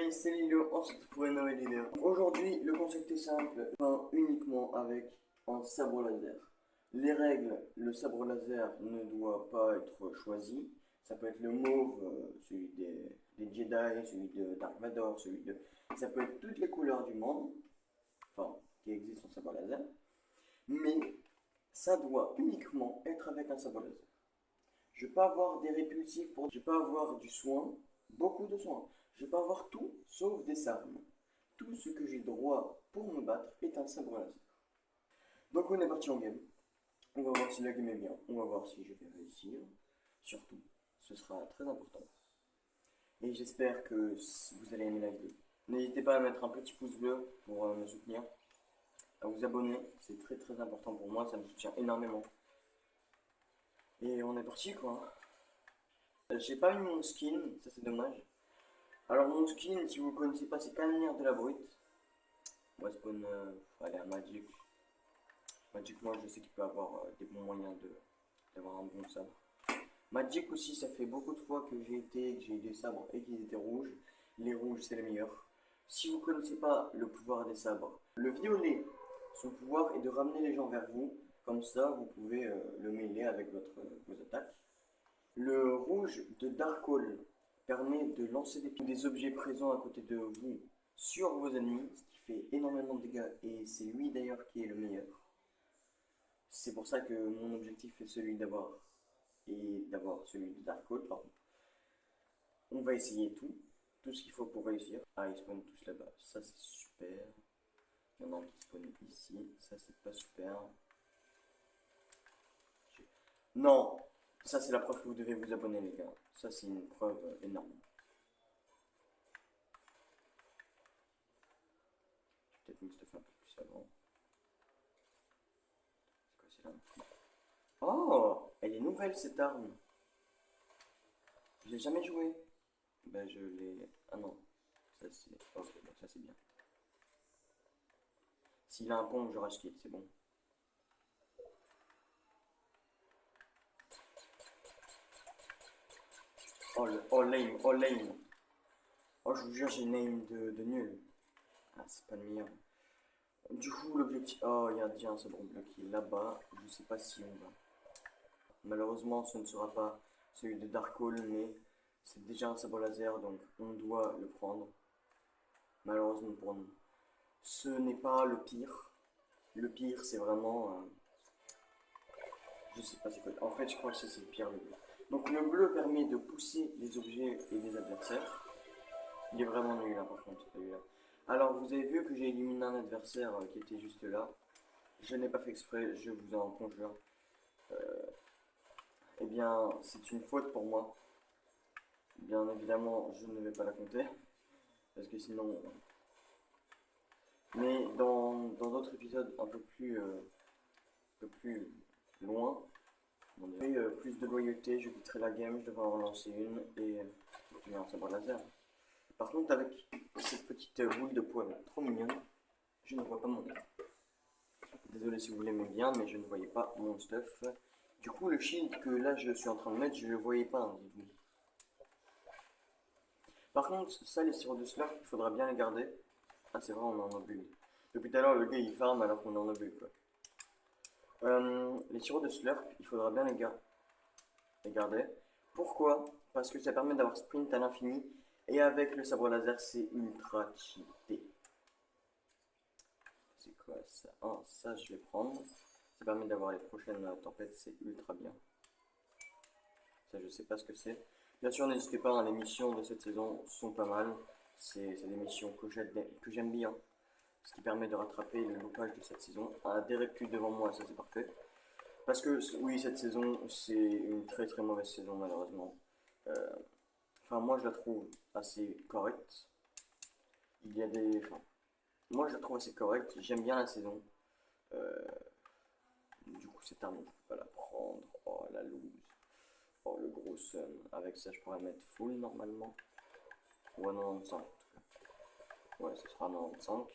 Hey, c'est Lilo, on se retrouve pour une nouvelle vidéo. Aujourd'hui, le concept est simple, peint uniquement avec un sabre laser. Les règles, le sabre laser ne doit pas être choisi. Ça peut être le mauve, celui des Jedi, celui de Dark Vador, celui de... Ça peut être toutes les couleurs du monde, enfin, qui existent en sabre laser. Mais ça doit uniquement être avec un sabre laser. Je ne vais pas avoir des répulsifs, je ne vais pas avoir du soin, beaucoup de soin. Je ne vais pas avoir tout sauf des armes. Tout ce que j'ai droit pour me battre est un sabre laser. Donc on est parti en game. On va voir si la game est bien. On va voir si je vais réussir. Surtout, ce sera très important. Et j'espère que vous allez aimer la vidéo. N'hésitez pas à mettre un petit pouce bleu pour me soutenir. À vous abonner, c'est très très important pour moi, ça me soutient énormément. Et on est parti quoi. J'ai pas mis mon skin, ça c'est dommage. Alors mon skin, si vous ne connaissez pas, c'est Canonnière de la Brute. On va spawn, aller à Magic. Magic, moi je sais qu'il peut avoir des bons moyens d'avoir un bon sabre. Magic aussi, ça fait beaucoup de fois que j'ai eu des sabres et qu'ils étaient rouges. Les rouges c'est les meilleurs. Si vous ne connaissez pas le pouvoir des sabres, le violet, son pouvoir est de ramener les gens vers vous. Comme ça, vous pouvez le mêler avec vos attaques. Le rouge de Darkhold permet de lancer des objets présents à côté de vous sur vos ennemis, ce qui fait énormément de dégâts et c'est lui d'ailleurs qui est le meilleur. C'est pour ça que mon objectif est celui d'avoir celui de Darkhold, pardon. On va essayer tout ce qu'il faut pour réussir. Ah, ils spawnent tous là-bas, ça c'est super. Il y en a un qui spawn ici, ça c'est pas super. Non, ça c'est la preuve que vous devez vous abonner les gars. Ça c'est une preuve énorme. Peut-être une stuff un peu plus avant. C'est quoi c'est là? Oh, elle est nouvelle cette arme. Je l'ai jamais joué. Ben je l'ai... Ah non. Ça c'est... Ok, donc ça c'est bien. S'il a un pont, je rage quitte, c'est bon. Oh le... Oh lame, oh lame. Oh je vous jure j'ai une aim de nul. Ah c'est pas le meilleur. Du coup l'objectif... Oh il y a déjà un sabre bleu qui est là-bas. Je sais pas si on va... Malheureusement ce ne sera pas celui de Darkhold, mais c'est déjà un sabre laser donc on doit le prendre. Malheureusement pour nous. Ce n'est pas le pire. Le pire, c'est vraiment... je sais pas c'est quoi. En fait, je crois que c'est le pire, le bleu. Donc le bleu permet de pousser les objets et les adversaires. Il est vraiment nul, là, par contre, celui-là. Alors, vous avez vu que j'ai éliminé un adversaire qui était juste là. Je n'ai pas fait exprès, je vous en conjure. Eh bien, c'est une faute pour moi. Bien évidemment, je ne vais pas la compter. Parce que sinon... Mais dans d'autres épisodes un peu plus loin, et plus de loyauté, je quitterai la game, je devrais en relancer une et continuer un sabre laser. Par contre, avec cette petite boule de poil trop mignonne, je ne vois pas mon écran. Désolé si vous l'aimez bien, mais je ne voyais pas mon stuff. Du coup, le shield que là je suis en train de mettre, je ne le voyais pas, hein, dites-vous. Par contre, ça, les sirops de slurp, il faudra bien les garder. Ah, c'est vrai, on en a bu. Depuis tout à l'heure, le gars il farm alors qu'on en a bu, quoi. Les sirops de slurp, il faudra bien les garder. Pourquoi? Parce que ça permet d'avoir sprint à l'infini. Et avec le sabre laser, c'est ultra cheaté. C'est quoi ça? Ah, ça je vais prendre. Ça permet d'avoir les prochaines tempêtes, c'est ultra bien. Ça je sais pas ce que c'est. Bien sûr, n'hésitez pas, hein, les missions de cette saison sont pas mal. C'est des missions que j'aime bien. Ce qui permet de rattraper le loupage de cette saison. Un Derepus devant moi, ça c'est parfait. Parce que oui, cette saison, c'est une très très mauvaise saison malheureusement. Enfin, moi je la trouve assez correcte. Il y a des... Enfin, moi je la trouve assez correcte, j'aime bien la saison. Euh, du coup, cette arme, on peut pas la prendre. Oh la loose. Oh le gros sun. Avec ça, je pourrais mettre full normalement. Ou à 95 en tout cas. Ouais, ce sera 95.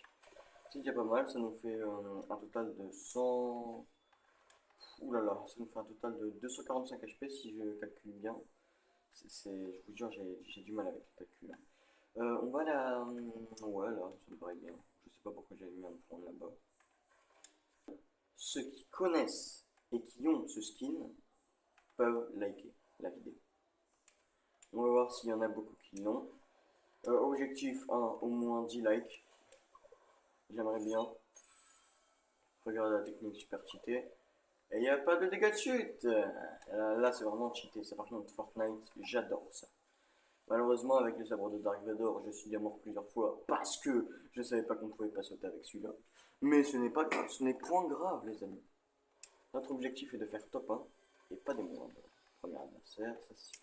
C'est déjà pas mal, ça nous fait un total de 100. Ouh là là, ça nous fait un total de 245 HP si je calcule bien. Je vous jure, j'ai du mal avec le calcul. On va là. Ouais, là, ça me paraît bien. Je sais pas pourquoi j'avais mis un point là-bas. Ceux qui connaissent et qui ont ce skin peuvent liker la vidéo. On va voir s'il y en a beaucoup qui l'ont. Objectif 1, au moins 10 likes. J'aimerais bien. Regarde la technique super cheatée. Et il n'y a pas de dégâts de chute. Là c'est vraiment cheaté. Ça par contre Fortnite, j'adore ça. Malheureusement avec le sabre de Dark Vador, je suis mort plusieurs fois parce que je savais pas qu'on pouvait pas sauter avec celui-là. Mais ce n'est pas grave, ce n'est point grave les amis. Notre objectif est de faire top 1 et pas des moindres. Premier adversaire, ça c'est super.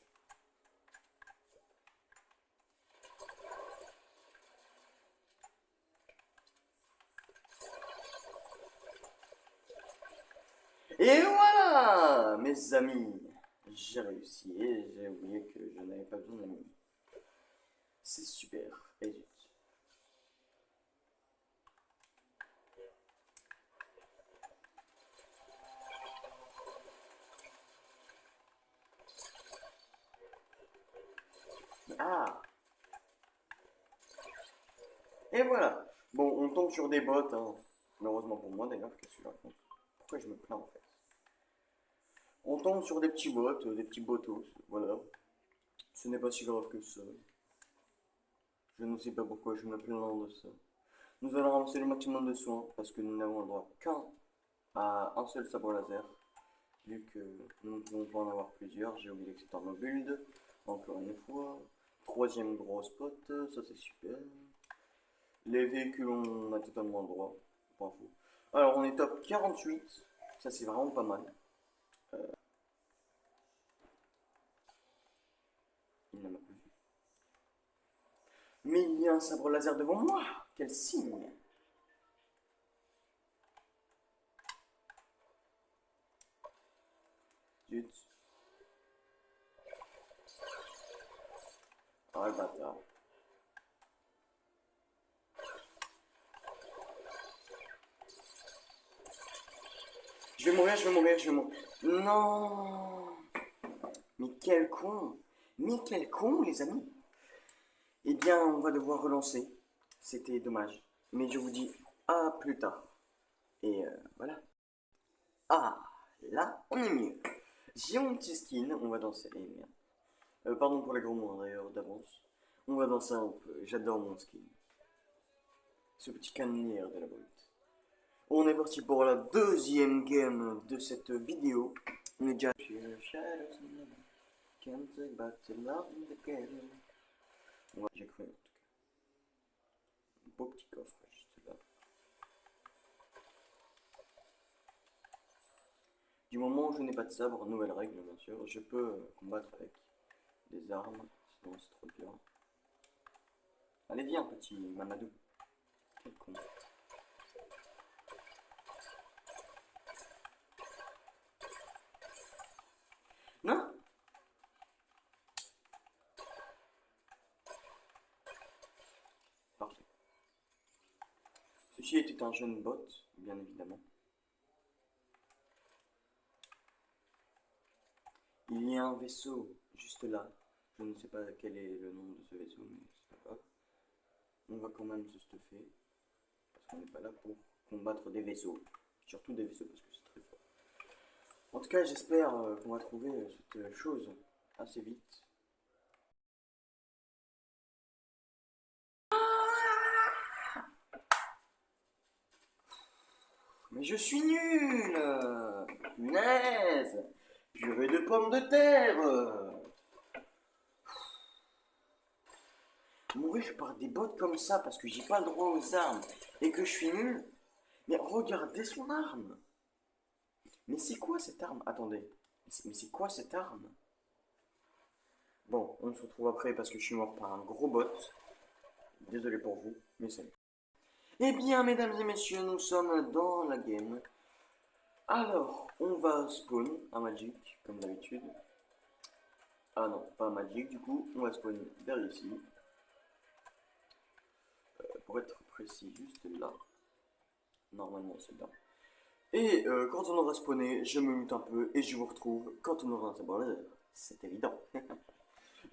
Et voilà mes amis, j'ai réussi et j'ai oublié que je n'avais pas besoin d'amis. C'est super, et zut. Ah. Et voilà. Bon, on tombe sur des bots, hein. Malheureusement pour moi d'ailleurs, qu'est-ce que je raconte? Pourquoi je me plains en fait? On tombe sur des petits botos, voilà. Ce n'est pas si grave que ça. Je ne sais pas pourquoi je me plains de ça. Nous allons ramasser le maximum de soins parce que nous n'avons le droit qu'un à un seul sabre laser. Vu que nous ne pouvons pas en avoir plusieurs, j'ai oublié que c'est un build. Encore une fois. Troisième gros spot, ça c'est super. Les véhicules, on a totalement le droit. Pas fou. Alors on est top 48. Ça c'est vraiment pas mal. Il n'a pas vu. Mais il y a un sabre laser devant moi. Quel signe. Zut. Ah le bâtard. Je vais mourir, je vais mourir, je vais mourir. Non. Mais quel con. Mais quel con les amis. Eh bien on va devoir relancer. C'était dommage. Mais je vous dis à plus tard. Et voilà. Ah, là, on est mieux. J'ai mon petit skin, on va danser. Eh merde. Pardon pour les gros mots d'ailleurs d'avance. On va danser un peu. J'adore mon skin. Ce petit canonnière de la brute. On est parti pour la deuxième game de cette vidéo. On est déjà. J'ai cru en tout cas. Un beau petit coffre juste là. Du moment où je n'ai pas de sabre, nouvelle règle bien sûr, je peux combattre avec des armes, sinon c'est trop dur. Allez viens petit Mamadou. Quel con. Non. Parfait. Ceci était un jeune bot, bien évidemment. Il y a un vaisseau juste là. Je ne sais pas quel est le nom de ce vaisseau, mais c'est pas grave. On va quand même se stuffer. Parce qu'on n'est pas là pour combattre des vaisseaux. Surtout des vaisseaux parce que c'est très fort. En tout cas, j'espère qu'on va trouver cette chose assez vite. Mais je suis nul. Punaise. Purée de pommes de terre. Mourir par des bottes comme ça parce que j'ai pas le droit aux armes et que je suis nul. Mais regardez son arme. Mais c'est quoi cette arme? Attendez. Mais c'est quoi cette arme? Bon, on se retrouve après parce que je suis mort par un gros bot. Désolé pour vous, mais c'est. Eh bien, mesdames et messieurs, nous sommes dans la game. Alors, on va spawn à Magic, comme d'habitude. Ah non, pas Magic, du coup, on va spawn vers ici. Pour être précis, juste là. Normalement, c'est là. Et quand on aura spawné, je me mute un peu et je vous retrouve quand on aura un sabre laser. C'est évident.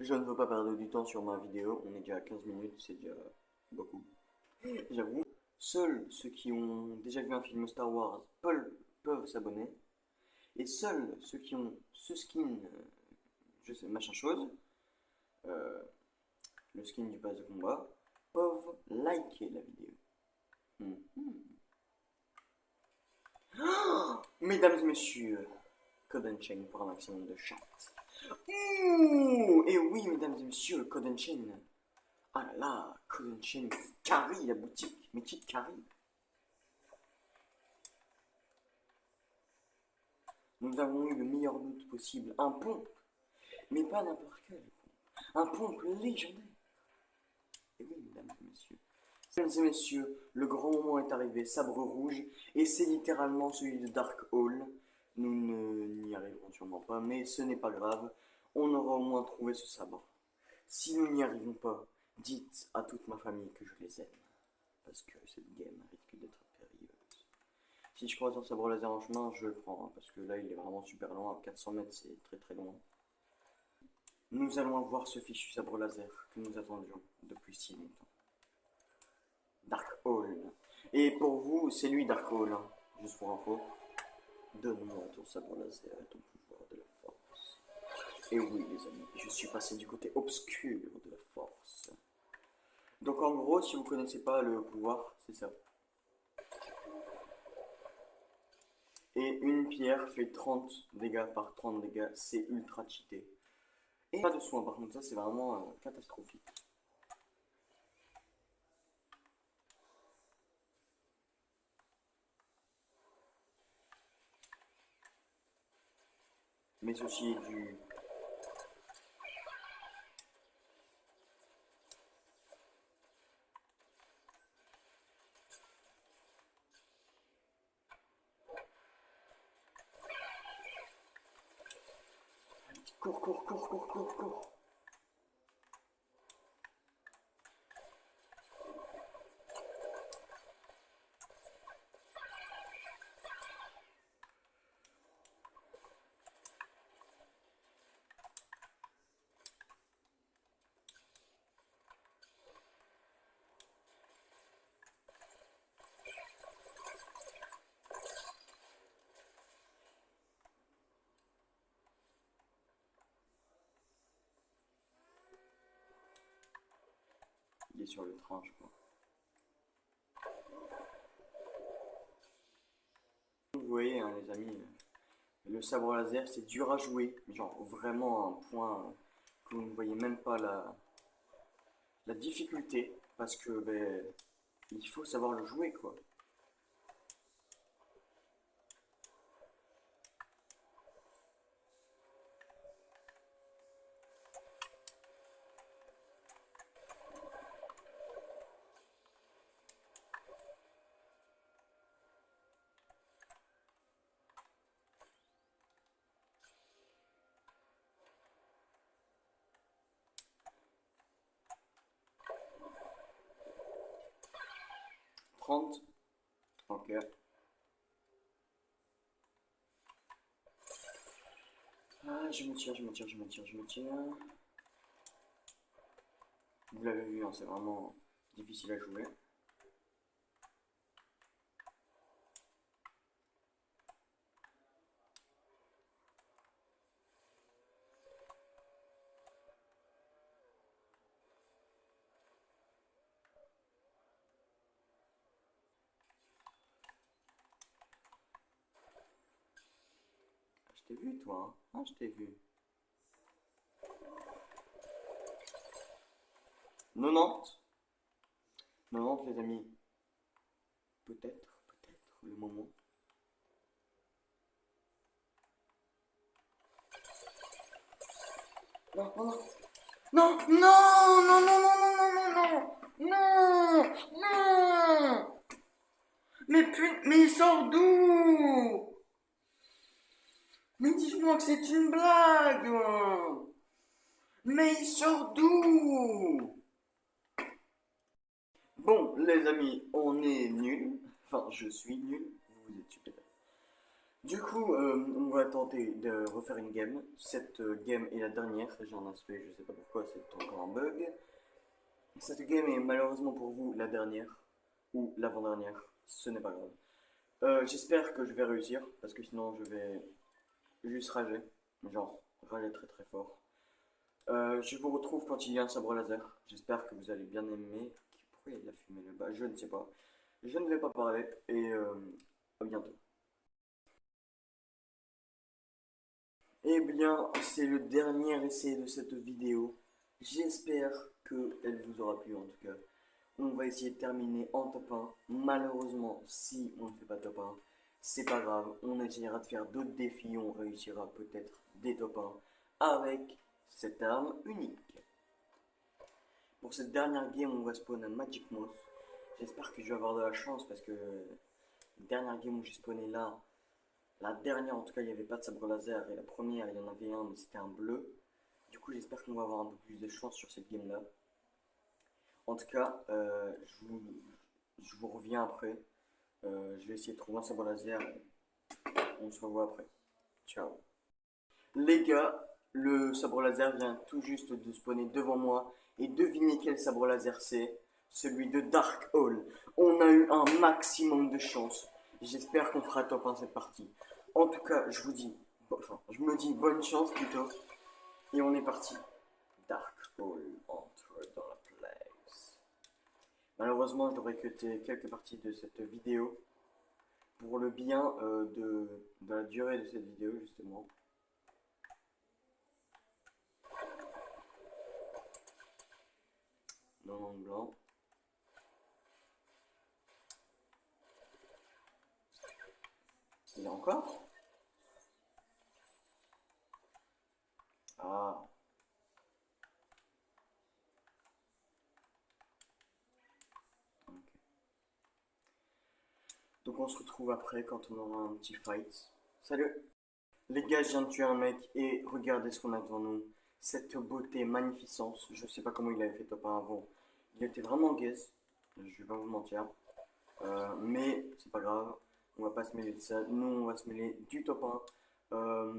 Je ne veux pas perdre du temps sur ma vidéo, on est déjà à 15 minutes, c'est déjà beaucoup. J'avoue, seuls ceux qui ont déjà vu un film Star Wars peuvent s'abonner, et seuls ceux qui ont ce skin, je sais, machin chose, euh, le skin du pass de combat, peuvent liker la vidéo. Mesdames et messieurs, code Unchain pour un maximum de chat. Ouh, et oui, mesdames et messieurs, code Unchain. Ah là là, code Unchain carry la boutique, mais qui carry. Nous avons eu le meilleur loot possible, un pont, mais pas n'importe quel pont, un pont légendaire. Et oui, mesdames et messieurs. Mesdames et messieurs, le grand moment est arrivé, sabre rouge, et c'est littéralement celui de Dark Hall. Nous n'y arriverons sûrement pas, mais ce n'est pas grave, on aura au moins trouvé ce sabre. Si nous n'y arrivons pas, dites à toute ma famille que je les aime, parce que cette game risque d'être périlleuse. Si je croise un sabre laser en chemin, je le prends, hein, parce que là il est vraiment super loin, à 400 mètres c'est très très loin. Nous allons avoir ce fichu sabre laser que nous attendions depuis si longtemps. Dark Hall. Et pour vous, c'est lui Dark Hall, hein, juste pour info. Donne-moi ton sabre laser et ton pouvoir de la force. Et oui les amis, je suis passé du côté obscur de la force. Donc en gros, si vous connaissez pas le pouvoir, c'est ça. Et une pierre fait 30 dégâts par 30 dégâts, c'est ultra cheaté. Et pas de soin, par contre ça c'est vraiment catastrophique. Mais ceci est du... Cours, cours, cours, cours, cours, cours. Il est sur le train, je crois. Vous voyez, hein, les amis, le sabre laser, c'est dur à jouer. Genre, vraiment un point que vous ne voyez même pas la difficulté. Parce que, ben, il faut savoir le jouer, quoi. 30. Ok. Ah, je me tire, je me tire, je me tire, je me tire. Vous l'avez vu, hein, c'est vraiment difficile à jouer. Je t'ai vu, toi, hein. Ah, je t'ai vu. 90. 90, les amis. Peut-être le moment. Non, non, non. Non, non, non, non, non, non, non, non, non, non, non. Mais il sort d'où? Mais dis-moi que c'est une blague. Mais il sort d'où? Bon, les amis, on est nuls. Enfin, je suis nul. Vous êtes super. Du coup, on va tenter de refaire une game. Cette game est la dernière. J'ai un aspect, je sais pas pourquoi, c'est encore un bug. Cette game est malheureusement pour vous la dernière, ou l'avant-dernière. Ce n'est pas grave. J'espère que je vais réussir, parce que sinon je vais juste rager. Genre, rager très très fort. Je vous retrouve quand il y a un sabre laser. J'espère que vous allez bien aimer. Pourquoi il y a de la fumée là-bas? Je ne sais pas. Je ne vais pas parler, et à bientôt. Eh bien, c'est le dernier essai de cette vidéo. J'espère qu'elle vous aura plu en tout cas. On va essayer de terminer en top 1. Malheureusement, si on ne fait pas top 1, c'est pas grave. On essaiera de faire d'autres défis. On réussira peut-être des top 1 avec cette arme unique. Pour cette dernière game, on va spawn un Magic Mouse. J'espère que je vais avoir de la chance parce que la dernière game où j'ai spawné là, la dernière, en tout cas, il n'y avait pas de sabre laser. Et la première, il y en avait un, mais c'était un bleu. Du coup, j'espère qu'on va avoir un peu plus de chance sur cette game-là. En tout cas, je vous reviens après. Je vais essayer de trouver un sabre laser. On se revoit après. Ciao. Les gars, le sabre laser vient tout juste de spawner devant moi. Et devinez quel sabre laser c'est? Celui de Dark Hall. On a eu un maximum de chance. J'espère qu'on fera top 1 cette partie. En tout cas, je vous dis, enfin, je me dis bonne chance plutôt. Et on est parti. Dark Hall entre dans la place. Malheureusement, je devrais cutter quelques parties de cette vidéo. Pour le bien de la durée de cette vidéo, justement. Non, blanc. Il y a encore? Ah. Ok. Donc on se retrouve après quand on aura un petit fight. Salut! Les gars, je viens de tuer un mec et regardez ce qu'on a devant nous. Cette beauté, magnificence. Je sais pas comment il avait fait top 1 avant. Il était vraiment gaze. Je vais pas vous mentir. Mais c'est pas grave. On va pas se mêler de ça. Nous, on va se mêler du top 1.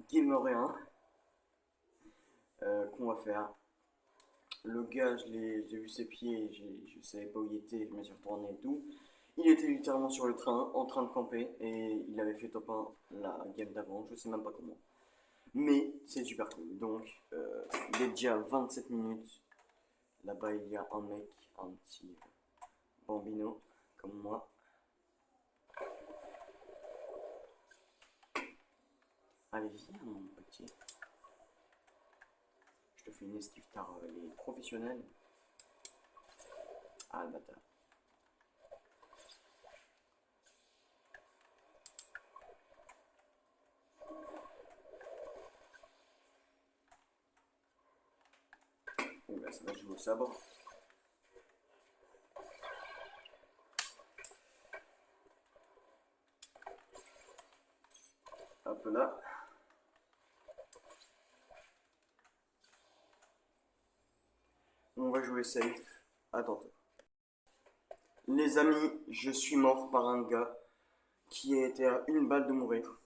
Gameréen. Qu'on va faire. Le gars, j'ai vu ses pieds, je savais pas où il était, je me suis retourné et tout. Il était littéralement sur le train, en train de camper, et il avait fait top 1 la game d'avant, je sais même pas comment. Mais c'est super cool. Donc, il est déjà 27 minutes. Là-bas, il y a un mec, un petit bambino, comme moi. Allez, viens, mon petit. Je te fais une esquive tard, les professionnels. Ah, le bâtard. Ouh là, ça va jouer au sabre. Hop là. On va jouer safe. Attends. Les amis, je suis mort par un gars qui a été à une balle de mourir.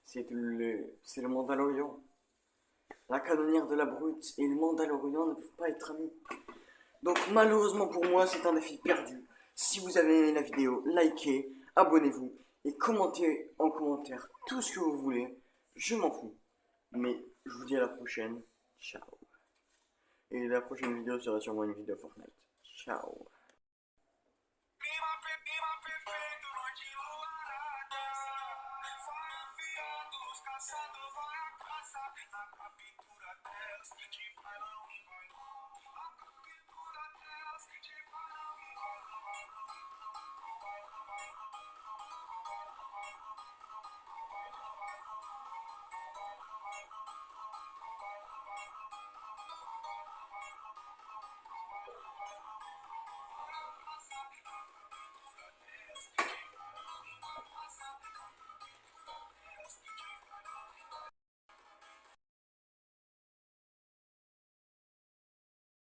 C'est le Mandalorian. La canonnière de la brute et le Mandalorian ne peuvent pas être amis. Donc malheureusement pour moi, c'est un défi perdu. Si vous avez aimé la vidéo, likez, abonnez-vous et commentez en commentaire tout ce que vous voulez. Je m'en fous. Mais je vous dis à la prochaine. Ciao. Et la prochaine vidéo sera sûrement une vidéo Fortnite. Ciao. Caçador vai à caça.